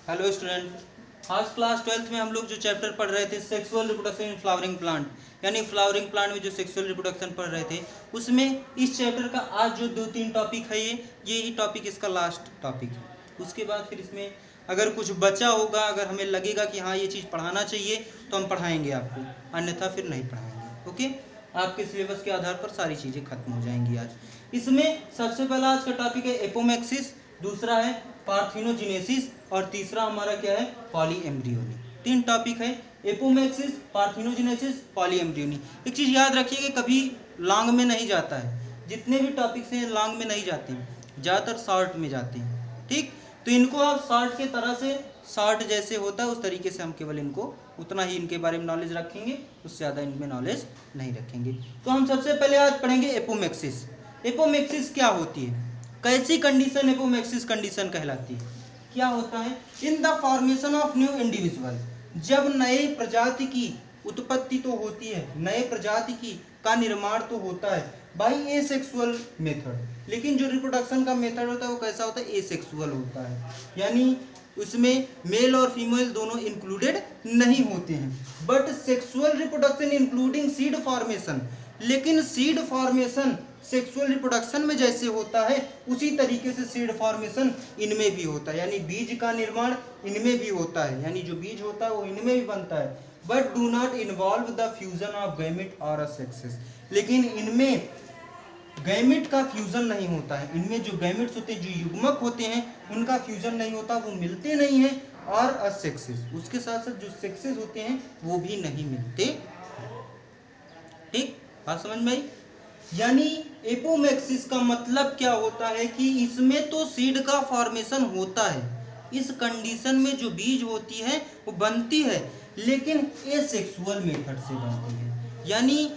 Hello student, आज class 12th में हम लोग जो चैप्टर पढ़ रहे थे sexual reproduction in flowering plant, यानी फ्लावरिंग प्लांट में जो सेक्सुअल रिप्रोडक्शन पढ़ रहे थे, उसमें इस चैप्टर का आज जो 2-3 टॉपिक है ये ही टॉपिक इसका लास्ट टॉपिक है। उसके बाद फिर इसमें अगर कुछ बचा होगा, अगर हमें लगेगा कि हाँ ये चीज़ पढ़ाना चाहिए तो हम पढ़ाएंगे आपको, अन्यथा फिर नहीं पढ़ाएंगे। ओके, आपके सिलेबस के आधार पर सारी चीज़ें खत्म हो जाएंगी आज। इसमें सबसे पहला आज का टॉपिक है एपोमैक्सिस, दूसरा है पार्थिनोजेनेसिस और तीसरा हमारा क्या है पॉलीएम्ब्रियोनी। 3 टॉपिक है, एपोमैक्सिस, पार्थिनोजेनेसिस, पॉलीएम्ब्रियोनी। एक चीज़ याद रखिए कि कभी लॉन्ग में नहीं जाता है, जितने भी टॉपिक्स हैं लॉन्ग में नहीं जाते हैं, ज़्यादातर शॉर्ट में जाते हैं। ठीक, तो इनको आप शॉर्ट के तरह से, शॉर्ट जैसे होता है उस तरीके से हम केवल इनको उतना ही इनके बारे में नॉलेज रखेंगे, उससे ज़्यादा इनमें नॉलेज नहीं रखेंगे। तो हम सबसे पहले आज पढ़ेंगे एपोमैक्सिस। एपोमैक्सिस क्या होती है, कैसी कंडीशन एपोमैक्सिस कंडीशन कहलाती है, क्या होता है? In the formation of new individual, जब नए प्रजाति की उत्पत्ति तो होती है, नए प्रजाति की का निर्माण तो होता है बाई एसेक्सुअल मेथड, लेकिन जो रिप्रोडक्शन का मेथड होता है वो कैसा होता है? एसेक्सुअल होता है, यानी उसमें मेल और फीमेल दोनों इंक्लूडेड नहीं होते हैं। But sexual reproduction including seed formation, लेकिन सीड फॉर्मेशन सेक्सुअल रिप्रोडक्शन में जैसे होता है उसी तरीके से सीड फॉर्मेशन इनमें भी होता है, यानी बीज का निर्माण इनमें भी होता है, यानी जो बीज होता है वो इनमें भी बनता है। But do not involve the fusion of gamete और अ सेक्सेस, लेकिन इनमें गैमेट का फ्यूजन नहीं होता है, इनमें जो गैमेट्स होते हैं, जो युग्मक होते हैं, उनका फ्यूजन नहीं होता, वो मिलते नहीं हैं। और अ सेक्सेस, उसके साथ साथ जो सेक्सेस होते हैं वो भी नहीं मिलते। ठीक, बात समझ में आई? यानी एपोमैक्सिस का मतलब क्या होता है कि इसमें तो सीड का फॉर्मेशन होता है, इस कंडीशन में जो बीज होती है वो बनती है, लेकिन एसेक्सुअल मेथड से बनती है, यानी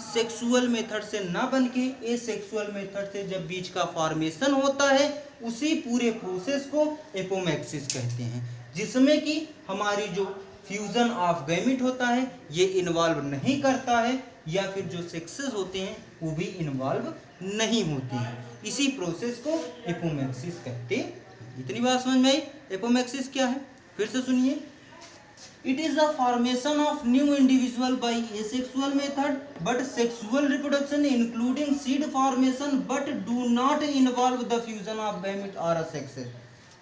सेक्सुअल मेथड से ना बन के एसेक्सुअल मेथड से जब बीज का फॉर्मेशन होता है, उसी पूरे प्रोसेस को एपोमैक्सिस कहते हैं, जिसमें कि हमारी जो फ्यूजन ऑफ गैमेट होता है ये इन्वॉल्व नहीं करता है, या फिर जो सेक्सेस होते हैं वो भी इन्वॉल्व नहीं होते हैं। इसी प्रोसेस को एपोमैक्सिस कहते हैं। इतनी बात समझ में आई? एपोमैक्सिस क्या है फिर से सुनिए। It is the formation of new individual bye asexual method but sexual reproduction including seed formation but do not involve the fusion of gamete और अ सेक्सेस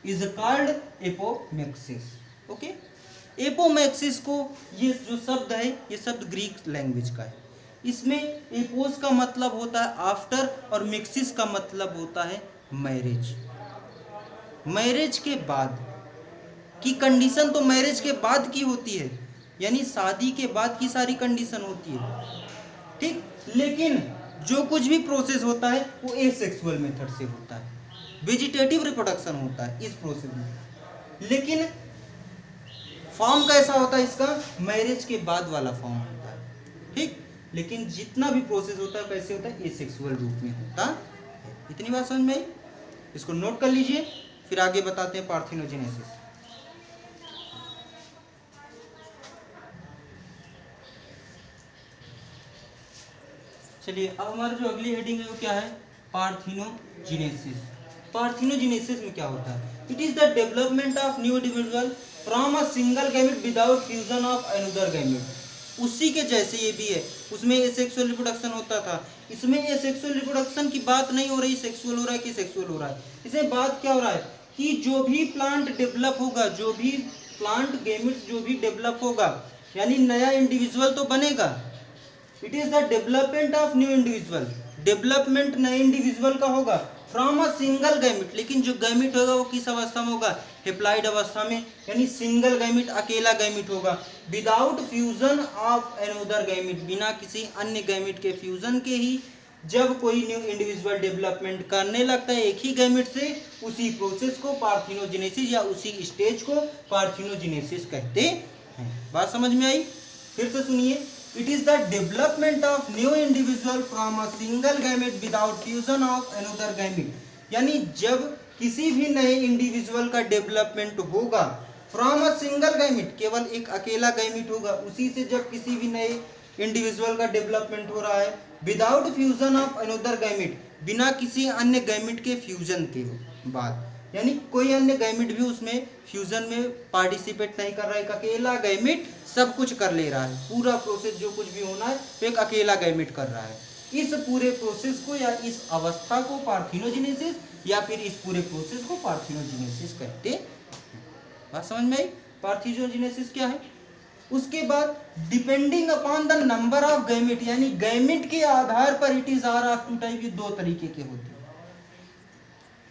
इज कॉल्ड एपोमैक्सिस। ओके, एपोमैक्सिस को, ये जो शब्द है ये शब्द ग्रीक लैंग्वेज का है। इसमें एपोस का मतलब होता है आफ्टर और मैक्सिस का मतलब होता है मैरिज। मैरिज के बाद की कंडीशन तो मैरिज के बाद की होती है, यानी शादी के बाद की सारी कंडीशन होती है। ठीक, लेकिन जो कुछ भी प्रोसेस होता है वो एसेक्सुअल मेथड से होता है, वेजिटेटिव रिप्रोडक्शन होता है इस प्रोसेस में। लेकिन फॉर्म कैसा होता है इसका? मैरिज के बाद वाला फॉर्म होता है। ठीक, लेकिन जितना भी प्रोसेस होता है कैसे होता है? एसेक्सुअल रूप में होता है। इतनी बात समझ में आई? इसको नोट कर लीजिए, फिर आगे बताते हैं पार्थिनोजेनेसिस। चलिए, अब हमारा जो अगली हेडिंग है वो क्या है? पार्थिनोजेनेसिस। पार्थिनोजेनेसिस में क्या होता है? It is the development of new individual from a single gamete without fusion of another gamete. उसी के जैसे ये भी है, उसमें एसेक्सुअल रिप्रोडक्शन होता था, इसमें एसेक्सुअल रिप्रोडक्शन की बात नहीं हो रही, सेक्सुअल हो रहा है कि सेक्सुअल हो रहा है। इसमें बात क्या हो रहा है कि जो भी प्लांट डेवलप होगा, जो भी प्लांट गैमेट्स जो भी डेवलप होगा, यानी नया इंडिविजुअल तो बनेगा। It is the development of new individual, development नए इंडिविजुअल का होगा फ्रॉम अ सिंगल गैमेट, लेकिन जो गैमेट होगा वो किस अवस्था में होगा? हेप्लॉइड अवस्था में, यानी सिंगल गैमेट, अकेला गैमेट होगा। Without fusion of another gamete, बिना किसी अन्य गैमेट के फ्यूजन के ही जब कोई न्यू इंडिविजुअल डेवलपमेंट करने लगता है एक ही गैमेट से, उसी प्रोसेस को पार्थिनोजेनेसिस या उसी स्टेज को पार्थिनोजेनेसिस कहते हैं। बात समझ में आई? फिर से सुनिए। It is the development of new individual from a single gamete without fusion of another gamete, यानी जब किसी भी नए इंडिविजुअल का डेवलपमेंट होगा फ्रॉम अ सिंगल गैमेट, केवल एक अकेला गैमेट होगा, उसी से जब किसी भी नए इंडिविजुअल का डेवलपमेंट हो रहा है without fusion of another gamete, बिना किसी अन्य गैमेट के फ्यूजन के बाद, यानी कोई अन्य गैमेट भी उसमें फ्यूजन में पार्टिसिपेट नहीं कर रहा है, एक अकेला गैमेट सब कुछ कर ले रहा है, पूरा प्रोसेस जो कुछ भी होना है तो एक अकेला गैमेट कर रहा है। इस पूरे प्रोसेस को या इस अवस्था को पार्थिनोजेनेसिस या फिर इस पूरे प्रोसेस को पार्थिनोजेनेसिस कहते हैं। बात समझ में आई? पार्थिनोजेनेसिस क्या है? उसके बाद depending upon the number of gamete, यानी गैमेट के आधार पर it is are of two type, ये दो तरीके के होते हैं,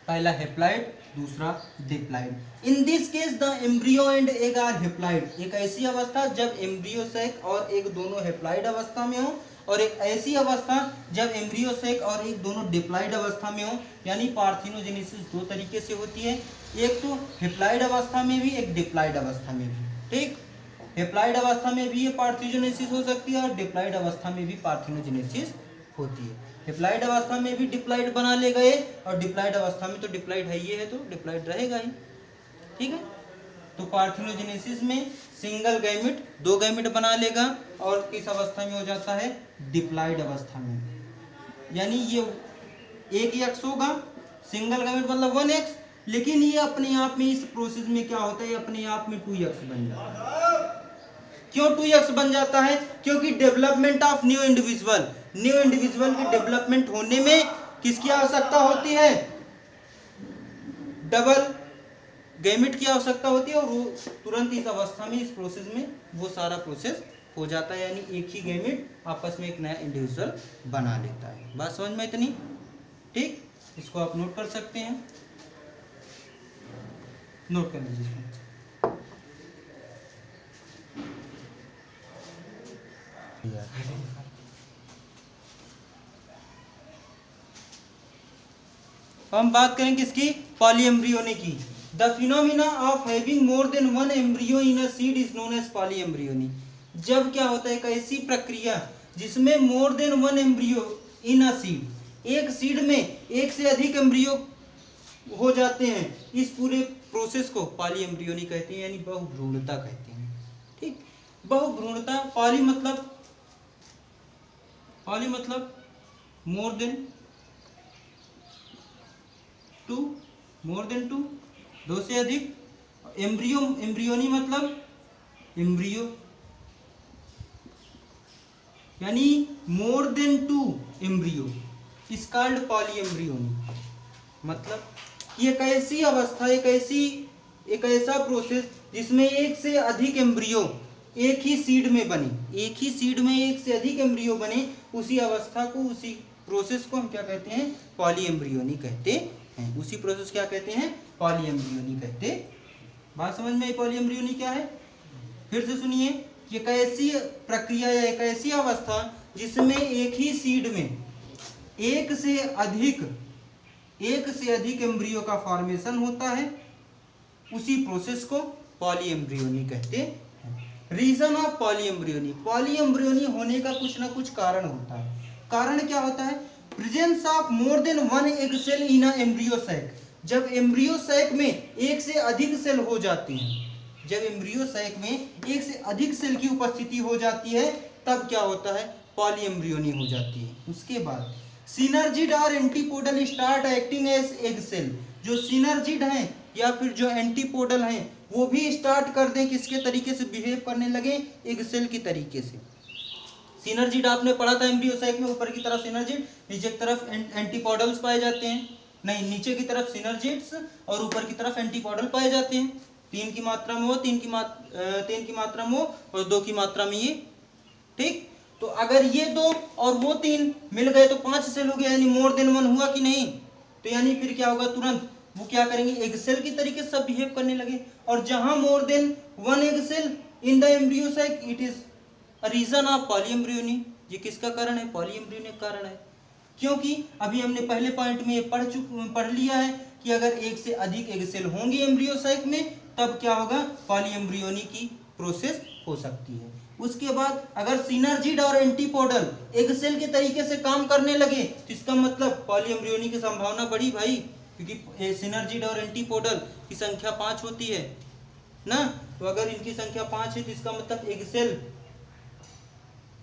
पहला हेप्लॉइड, दूसरा diploid. In this case the embryo and egg are haploid, एक ऐसी अवस्था जब एम्ब्रियो सेक और एग दोनों हेप्लॉइड अवस्था में हो, और एक ऐसी अवस्था जब एम्ब्रियो सेक और एग दोनों डिप्लॉइड अवस्था में हो। यानी पार्थिनोजेनेसिस दो तरीके से होती है, एक तो हेप्लॉइड अवस्था में भी, एक डिप्लॉइड अवस्था में भी। ठीक, हेप्लॉइड अवस्था में भी ये पार्थिनोजेनेसिस हो सकती है और डिप्लॉइड अवस्था में भी पार्थिनोजेनेसिस होती है। हेप्लॉइड अवस्था में भी डिप्लॉइड बना ले गए और डिप्लॉइड अवस्था में तो डिप्लॉइड है ये है तो डिप्लॉइड रहेगा ही। ठीक है, तो पार्थिनोजेनेसिस में सिंगल गैमेट दो गैमेट बना लेगा और किस अवस्था में हो जाता है? डिप्लॉइड अवस्था में। यानी ये एक एक्स होगा, सिंगल गैमेट मतलब 1x, लेकिन ये अपने आप में इस प्रोसेस में क्या होता है? अपने आप में 2x बन जाता है। क्यों 2x बन जाता है? क्योंकि डेवलपमेंट ऑफ न्यू इंडिविजुअल की डेवलपमेंट होने में किसकी आवश्यकता होती है? डबल गैमेट की आवश्यकता होती है, और वो तुरंत इस अवस्था में, इस प्रोसेस में वो सारा प्रोसेस हो जाता है, यानी एक ही गैमेट आपस में एक नया इंडिविजुअल बना लेता है। बात समझ में इतनी? ठीक, इसको आप नोट कर सकते हैं, नोट कर लीजिए। हम बात करेंगे इसकी पॉलीएम्ब्रियोनी की। The phenomena of having more than one embryo in a seed is known as polyembryony. जब क्या होता है? एक ऐसी प्रक्रिया जिसमें more than one embryo in a seed, एक सीड में एक से अधिक एम्ब्रियो हो जाते हैं, इस पूरे प्रोसेस को पॉलीएम्ब्रियोनी कहते हैं, यानी बहुभ्रूणता कहते हैं। ठीक, बहुभ्रूणता, पॉली मतलब मोर देन टू, दो से अधिक। एम्ब्रियोनी मतलब एम्ब्रियो, यानी more than two embryo is called polyembryony. मतलब कि एक ऐसी अवस्था, एक ऐसा प्रोसेस जिसमें एक से अधिक एम्ब्रियो एक ही सीड में बने, एक ही सीड में एक से अधिक एम्ब्रियो बने, उसी अवस्था को, उसी प्रोसेस को हम क्या कहते हैं? पॉलीएम्ब्रियोनी कहते हैं। उसी प्रोसेस क्या कहते हैं? पॉलीएम्ब्रियोनी कहते हैं। बात समझ में आई? पॉलीएम्ब्रियोनी क्या है? फिर से सुनिए, एक ऐसी प्रक्रिया या एक ऐसी अवस्था जिसमें एक ही सीड में एक से अधिक एम्ब्रियो का फॉर्मेशन होता है, उसी प्रोसेस को पॉलीएम्ब्रियोनी कहते हैं। रीजन ऑफ पॉलीएम्ब्रियोनी होने का कुछ ना कुछ कारण होता है। कारण क्या होता है? Presence of more than one egg cell in a embryo sac. जब एम्ब्रियो सैक में एक से अधिक सेल हो जाती हैं, जब एम्ब्रियो सैक में एक से अधिक सेल की उपस्थिति हो जाती है, तब क्या होता है? पॉलीएम्ब्रियोनी हो जाती है। उसके बाद सिनर्जिड और antipodal start acting as egg cell. जो सिनर्जिड हैं या फिर जो एंटीपोडल हैं, वो भी स्टार्ट कर दें किसके तरीके से बिहेव करने लगे? एग सेल की तरीके से। सिनर्जिड आपने पढ़ा था एम्ब्रियो सैक में, ऊपर की तरफ सिनर्जिड, नीचे की तरफ एंटीपोडल्स पाए जाते हैं। नहीं, नीचे की तरफ सिनर्जिड्स और ऊपर की तरफ एंटीपोडल पाए जाते हैं। 3 की मात्रा में हो, 3 की मात्रा में हो और 2 की मात्रा में ये। ठीक, तो अगर ये 2 और वो 3 मिल गए तो 5 सेल हो गया, यानी मोर देन 1 हुआ कि नहीं? तो यानी फिर क्या होगा? तुरंत वो क्या करेंगे? एग सेल की तरीके से सब बिहेव करने लगे। और जहां more than 1 egg cell in the embryo sac, it is reason of polyembryony. ये किसका कारण है? पॉलीएम्ब्रियोनी का कारण है। क्योंकि अभी हमने पहले पॉइंट में ये पढ़ लिया है कि अगर एक से अधिक एग सेल होंगे एम्ब्रियो सैक में, तब क्या होगा? पॉलीएम्ब्रियोनी की प्रोसेस हो सकती है। उसके बाद अगर सिनर्जिड और एंटीपोडल एग सेल के तरीके से काम करने लगे, तो इसका मतलब पॉलीएम्ब्रियोनी की संभावना बढ़ी भाई, क्योंकि सिनर्जिड और एंटीपोडल की संख्या 5 होती है ना। तो अगर इनकी संख्या 5 है तो इसका मतलब एग सेल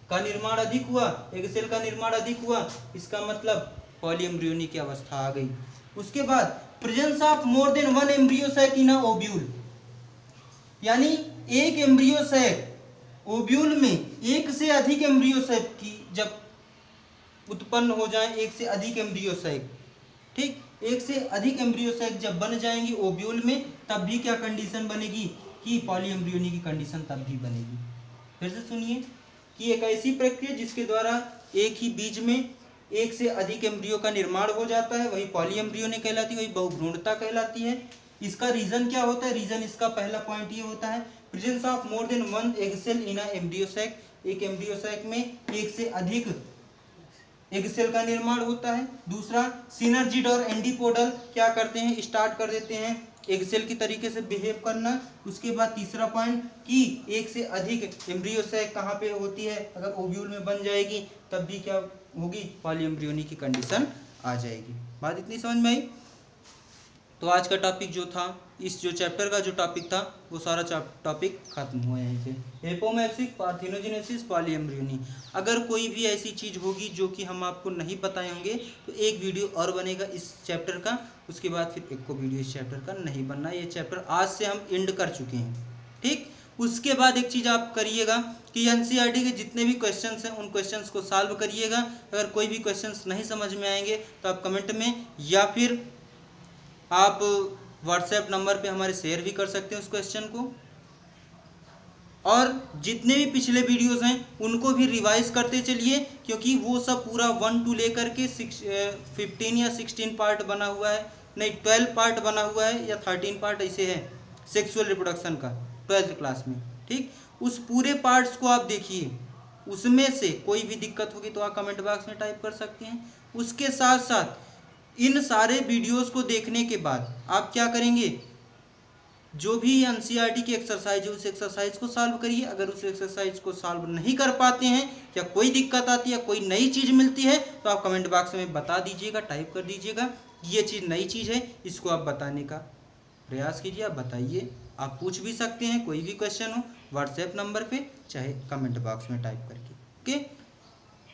का निर्माण अधिक हुआ, एग सेल का निर्माण अधिक हुआ, इसका मतलब पॉलीएम्ब्रियोनी की अवस्था आ गई। उसके बाद presence of more than one embryo sac in a ovule, यानी एक एम्ब्रियो सैक ओव्यूल में एक से अधिक एम्ब्रियो सैक की जब उत्पन्न हो जाए, एक से अधिक एम्ब्रियो सैक, ठीक, एक से अधिक एम्ब्रियो सैक जब बन जाएंगी ओव्यूल में, तब भी क्या कंडीशन बनेगी कि पॉलीएम्ब्रियोनी की कंडीशन तब भी बनेगी। फिर से सुनिए कि एक ऐसी प्रक्रिया जिसके द्वारा एक ही बीज में एक से अधिक एम्ब्रियो का निर्माण हो जाता है, वही पॉलीएम्ब्रियोनी कहलाती है, वही बहुभ्रूणता कहलाती है। इसका रीजन क्या होता है? रीजन इसका पहला पॉइंट ये होता है, presence of more than one egg cell in a embryo sac, एक एम्ब्रियो सैक में एक से अधिक एग सेल का निर्माण होता है। दूसरा, सिनर्जिड और एंटीपोडल क्या करते हैं? स्टार्ट कर देते हैं एग सेल की तरीके से बिहेव करना। उसके बाद तीसरा पॉइंट कि एक से अधिक एम्ब्रियो सैक कहाँ पे होती है? अगर ओव्यूल में बन जाएगी तब भी क्या होगी? पॉलीएम्ब्रियोनी की कंडीशन आ जाएगी। बात इतनी समझ में आई? तो आज का टॉपिक जो था, इस जो चैप्टर का जो टॉपिक था, वो सारा टॉपिक खत्म हुआ यहीं पे। एपोमैक्सिक, पार्थेनोजेनेसिस, पॉलीएम्ब्रियोनी। अगर कोई भी ऐसी चीज़ होगी जो कि हम आपको नहीं बताए होंगे तो एक वीडियो और बनेगा इस चैप्टर का, उसके बाद फिर एक को वीडियो इस चैप्टर का नहीं बनना। ये चैप्टर आज से हम एंड कर चुके हैं, ठीक। उसके बाद एक चीज़ आप करिएगा कि एनसीईआरटी के जितने भी क्वेश्चंस हैं उन क्वेश्चंस को सॉल्व करिएगा। अगर कोई भी क्वेश्चंस नहीं समझ में आएंगे तो आप कमेंट में या फिर आप व्हाट्सएप नंबर पे हमारे शेयर भी कर सकते हैं उस क्वेश्चन को। और जितने भी पिछले वीडियोस हैं उनको भी रिवाइज करते चलिए, क्योंकि वो सब पूरा 1 to लेकर के 15 या 16 पार्ट बना हुआ है, नहीं 12 पार्ट बना हुआ है या 13 पार्ट ऐसे है सेक्सुअल रिप्रोडक्शन का 12th क्लास में, ठीक। उस पूरे पार्ट्स को आप देखिए, उसमें से कोई भी दिक्कत होगी तो आप कमेंट बॉक्स में टाइप कर सकते हैं। उसके साथ साथ इन सारे वीडियोस को देखने के बाद आप क्या करेंगे? जो भी एनसीईआरटी की एक्सरसाइज है उस एक्सरसाइज को सॉल्व करिए। अगर उस एक्सरसाइज को सॉल्व नहीं कर पाते हैं या कोई दिक्कत आती है, कोई नई चीज़ मिलती है, तो आप कमेंट बॉक्स में बता दीजिएगा, टाइप कर दीजिएगा ये चीज़ नई चीज़ है, इसको आप बताने का प्रयास कीजिए। आप बताइए, आप पूछ भी सकते हैं, कोई भी क्वेश्चन हो व्हाट्सएप नंबर पे, चाहे कमेंट बॉक्स में टाइप करके। ओके,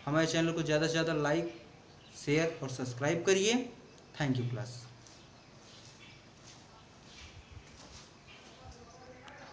हमारे चैनल को ज़्यादा से ज़्यादा लाइक, शेयर और सब्सक्राइब करिए। Thank you class.